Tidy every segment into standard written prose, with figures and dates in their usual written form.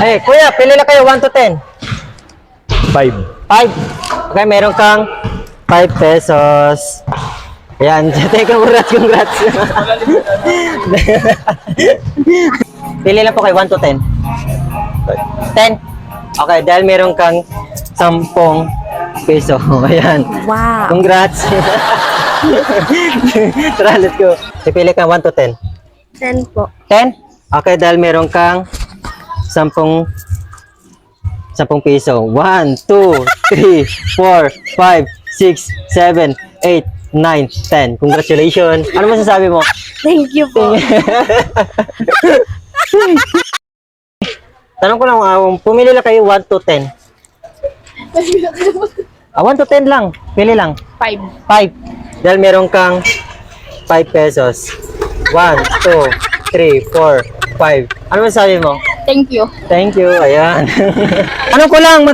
Ay, kuya, pili na kayo, 1 to 10. 5. 5. Okay, meron kang 5 pesos. Ayan, congrats. Pili lang po kayo, 1 to 10. 10. Okay, dahil meron kang 10 peso. Ayan. Wow. Congrats. Tara, let's go. Pipili ka 1 to 10. 10 po. 10? Okay, dahil meron kang 10 piso. 1, 2, 3, 4, 5, 6, 7, 8, 9, 10. Congratulations. Ano masasabi mo? Thank you po. Tanong ko lang, pumili lang kayo 1 to 10. 1 to 10 lang. Pili lang. 5. 5. Dahil meron kang 5 pesos. 1, 2, 3, 4, 5. Ano masasabi mo? Thank you. Thank you. Ayan. Ano ko lang,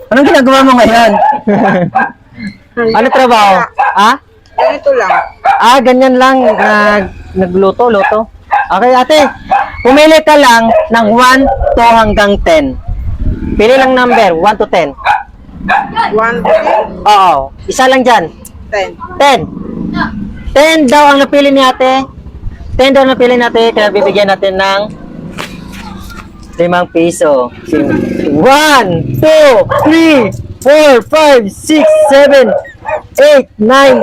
anong ginagawa mo ngayon? Ano trabaho? Ganito lang. Ganyan lang. Nagluto. Okay, ate. Pumili ka lang ng 1 to hanggang 10. Pili lang number, 1 to 10. 1 to Oo. Isa lang dyan. 10. 10. 10 daw ang napili ni ate. 10 daw ang napili natin. Kaya bibigyan natin ng 5 piso. 1, 2, 3, 4, 5, 6, 7, 8, 9, 10.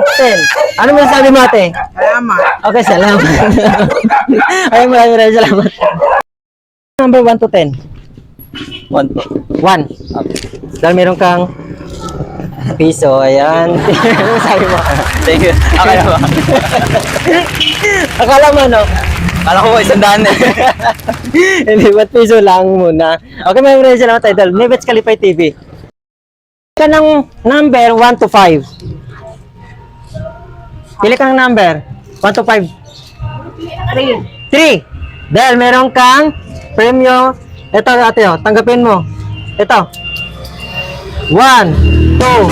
Ano masasabi mo ate? Salamat. Okay, salamat. Ay, maraming salamat. Number 1 to 10. 1 po. 1. Dahil meron kang piso, ayan. Ano masasabi mo? Thank you. Akala mo. Akala mo, no? Akala ko 100 eh. Hindi, 1 piso lang muna. Okay, maraming salamat, Idol. Nebets Kalipay TV. Pili ka ng number 1 to 5. Pili kang number 1 to 5. 3. Dahil meron kang premyo. Ito, ate, tanggapin mo. Ito. 1, 2,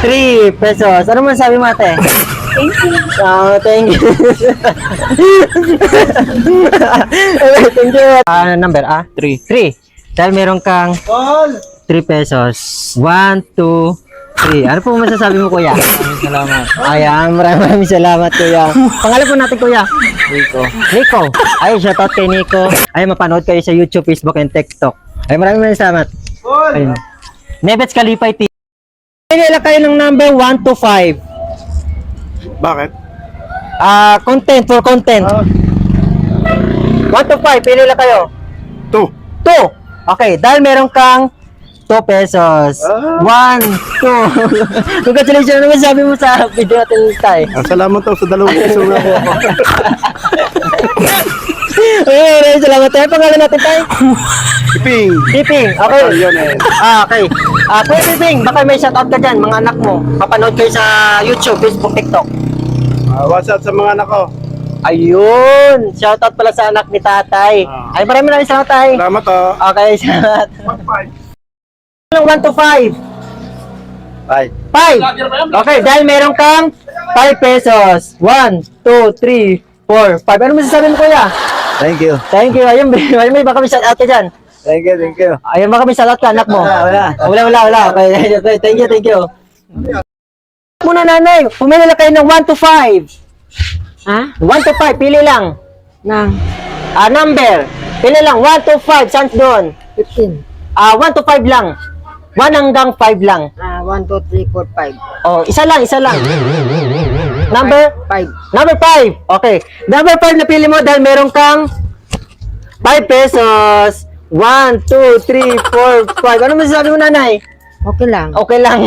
3 pesos. Ano man sabi mo, ate? Thank you. Thank you. Thank you. Number, 3. 3. Dahil meron kang 3 pesos. 1, 2, 3. Ano po masasabi mo, kuya? Salamat. Ayan, maraming salamat, kuya. Pangalan po natin, kuya? Nico. Ay, shoutout kay Nico. Ay, mapanood kayo sa YouTube, Facebook, and TikTok. Ay, maraming salamat. Ayun. Nebets Kalipay TV. Pili lang kayo ng number 1 to 5. Bakit? Content, for content. 1 to 5, pili lang kayo. 2. 2. Okay, dahil meron kang 2 pesos. 1, 2. Congratulations. Ano masabi mo sa video natin, Tay? Salamat daw sa 2 piso na po ako. Ay, salamat tayo. Pangalan natin, Tay? Piping. Piping. Okay. Yun eh. Okay. Kuya Piping, baka may shoutout ka dyan, mga anak mo. Papanood kayo sa YouTube, Facebook, TikTok. What's up sa mga anak ko? Ayun. Shoutout pala sa anak ni Tatay. Ay, maraming salamat, Tay. Salamat to. Okay, salamat. 1 to 5. Bye. 5. Okay, dahil meron kang 5 pesos. 1, 2, 3, 4, 5. Ano masasabi mo, kuya? Thank you. Thank you. Ayun, may baka may shoutout ka dyan. Thank you. Ayun, baka may shoutout ka, anak mo. Wala. Okay, thank you. Muna, nanay. Pumili lang kayo ng 1 to 5. 1 to 5, pili lang. Number. Pili lang, 1 to 5. Saan doon? 15. 1 to 5 lang. 1 hanggang 5 lang. 1, 2, 3, 4, 5. Oh, isa lang. Number? 5. Number 5. Okay. Number 5 na pili mo dahil meron kang 5 pesos. 1, 2, 3, 4, 5. Ano masasabi mo, nanay? Okay lang. Okay lang.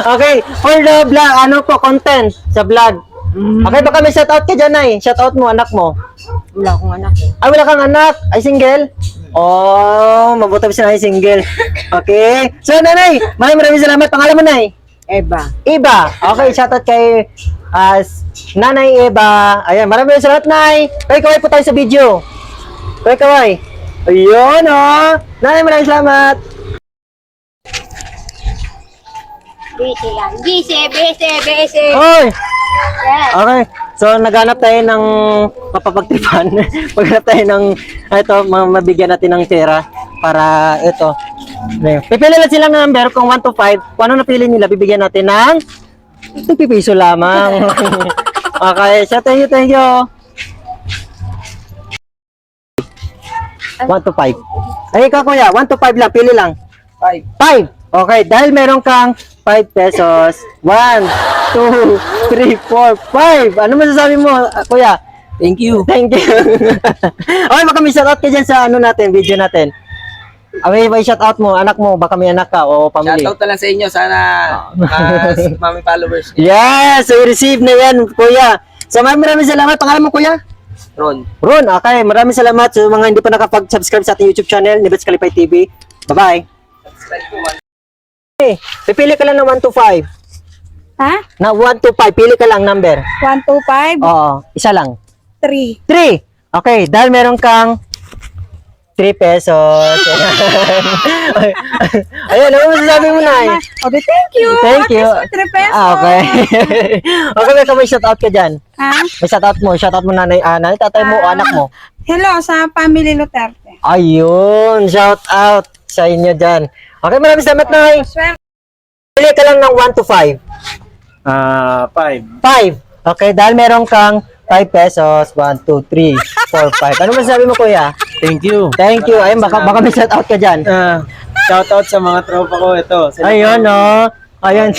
Okay. For the vlog, content sa vlog. Okay, baka may shoutout ka dyan, nay. Shoutout mo, anak mo. Wala akong anak eh. Ay, wala kang anak? Ay, single? Oh, mabuti pa siya, single. Okay. So, nanay, maraming salamat. Pangalan mo, nay? Eva. Eva. Okay, shoutout kay Nanay Eva. Ayan, maraming salamat, nay. Kaway po tayo sa video. Kaway. Ayun, oh. Nanay, maraming salamat. Busy lang. Busy. Hoy. Yes. Okay. So, naghanap tayo ng mapapagtripan. Maghanap tayo ng, ito, mabigyan natin ng pera para ito. Pipili lang silang number kung 1 to 5. Kung ano napili nila, bibigyan natin ng 2 piso lamang. Okay, so thank you. 1 to 5. Ay, ikaw kuya, 1 to 5 lang, pili lang. 5. Okay, dahil meron kang 5 pesos. 1, 2, 3, 4, 5. Ano masasabi mo, kuya? Thank you. Thank you. Okay, baka may shoutout ka dyan sa ano natin, video natin. May shoutout mo, anak mo, baka may anak ka o family. Shoutout na lang sa inyo. Sana mami followers. Yes, so receive na yan, kuya. So maraming salamat. Pangalan mo, kuya? Ron. Ron, okay. Maraming salamat sa mga hindi pa nakapag-subscribe sa ating YouTube channel, Nibets Kalipay TV. Bye-bye. Subscribe po. Okay, pipili ka lang ng 1 to 5. Ha? Na 1 to 5, pili ka lang number. 1, 2, 5, Oo, isa lang. 3. 3. Okay, dahil meron kang 3 pesos. Ayun, ano masasabi mo na? O, di, thank you. Thank you. At least may 3 pesos. Okay. Okay, may shoutout ka dyan. Ha? May shoutout mo nanay, nanay, tatay mo o anak mo. Hello sa family Duterte. Ayun, shoutout sa inyo dyan. Okay, maraming salamat, Nay. Swerte. Pili ka lang ng 1 to 5. 5. 5. Okay, dahil meron kang 5 pesos. 1, 2, 3, 4, 5. Ano masasabi mo, kuya? Thank you. Thank you. Ayun, baka may shoutout ka dyan. Shoutout sa mga tropa ko ito. Ayun, no. Ayun.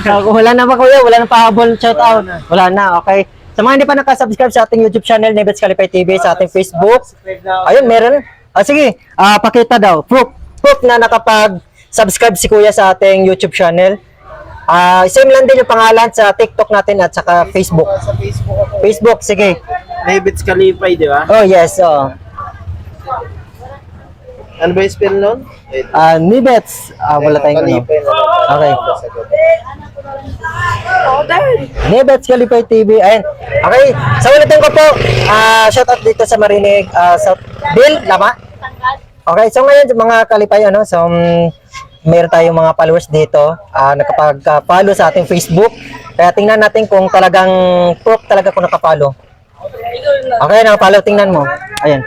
Wala na ba, kuya? Wala na pahabol shoutout? Wala na, okay. Sa mga hindi pa nakasubscribe sa ating YouTube channel, Nibets Kalipay TV, sa ating Facebook. Ayun, meron. Sige, pakita daw. Proof na nakapag-subscribe si kuya sa ating YouTube channel. Same lang din yung pangalan sa TikTok natin at saka Facebook. Sa Facebook ako. Facebook, sige. Nibets Kalipay, di ba? Oh, yes. Oh. Ano ba yung spell nun? Nibets. Wala tayong ano. Kalipay na lang. Okay. Oh, Nibets Kalipay TV. Ayun. Okay. Sa ulitin ko po, shoutout dito sa Marinig. Sa Bill, lama? Okay. So ngayon, mga Kalipay, so meron tayong mga followers dito. Nakapag-follow sa ating Facebook. Kaya tingnan natin kung talagang proof talaga kung nakapollow. Okay, nakapollow. Tingnan mo. Ayan.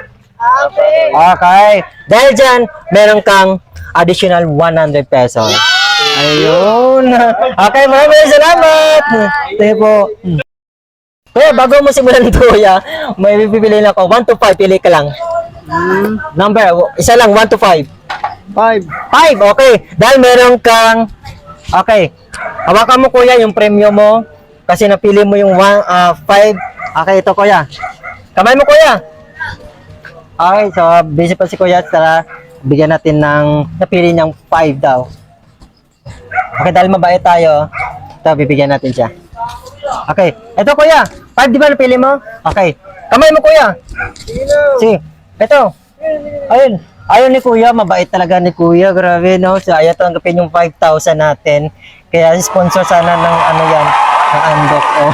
Okay. Dahil dyan, meron kang additional 100 pesos. Ayun. Okay, maraming salamat. Tayo po. Kuya, bago mo simulan ito, kuya, may bibili na ako. 1 to 5, pili ka lang. Number, isa lang, 1 to 5. 5. 5, okay. Dahil meron kang, okay. Hawakan mo, kuya, yung premium mo. Kasi napili mo yung 5. Okay, ito, kuya. Kamay mo, kuya. Okay, so busy pa si kuya. Tara, bigyan natin ng napili niyang 5 daw. Okay, dahil mabait tayo, ito, bibigyan natin siya. Okay, ito kuya, 5 di ba napili mo? Okay, kamay mo kuya. Sige, ito. Ayun, ayun ni kuya, mabait talaga ni kuya, grabe no. So ayaw tanggapin yung 5,000 natin. Kaya sponsor sana ng ano yan, ng andok o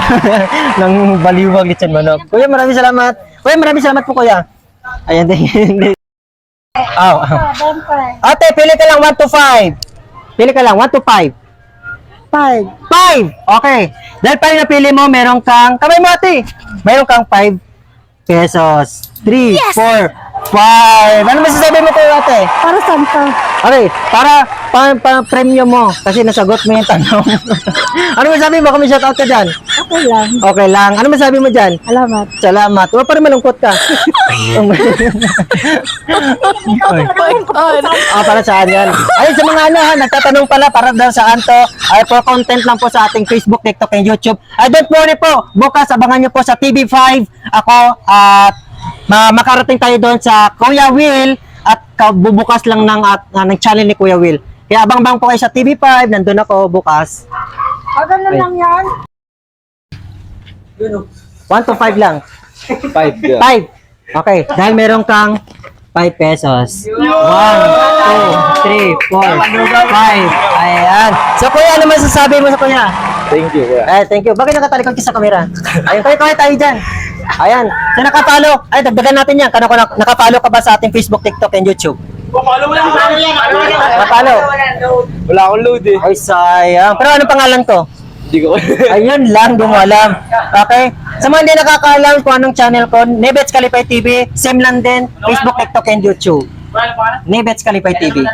ng baliwag litson manok. Kuya, maraming salamat. Kuya, maraming salamat po kuya. Ayan din. Ate, pili ka lang 1 to 5. Pili ka lang, 1 to 5. 5. Okay. Dahil pa rin napili mo, meron kang, kamay mo ate, meron kang 5 pesos. 3, 4, 5. Ano masasabi mo kayo ate? Para saan ka? Okay, para premium mo, kasi nasagot mo yung tanong. Ano masasabi mo? Kami shoutout ka dyan. Okay lang. Okay lang. Ano masasabi mo dyan? Alamat. Salamat. Huwag pa rin malungkot ka. Para saan yan? Ayun, sa mga nagtatanong pala para daw saan to, ay for content lang po sa ating Facebook, TikTok, and YouTube. Don't worry po, bukas abangan nyo po sa TV5 ako at makarating tayo doon sa Kuya Will at bubukas lang ng channel ni Kuya Will. Kaya abang-bang po kayo sa TV5, nandun ako bukas. Ganun lang yan. 1 to 5 lang. 5. 5. Okay, dahil meron kang 5 pesos. 1, 2, 3, 4, 5. Ayan. So, kuya, ano masasabi mo sa kuya? Thank you, kuya. Thank you. Bakit nakatalikod ka sa kamera? Ayun, kuya, tayo dyan. Ayan. So, nakapalo. Ay, dagdagan natin yan. Nakapalo ka ba sa ating Facebook, TikTok, and YouTube? Nakapalo. Wala akong load eh. Ay, sayang. Pero anong pangalan ko? Hindi ko. Ayun lang, di mo alam. Okay? Sa mga hindi nakakaalam kung anong channel ko, Nebets Kalipay TV, same lang din, Facebook, TikTok, and YouTube. Nebets Kalipay TV.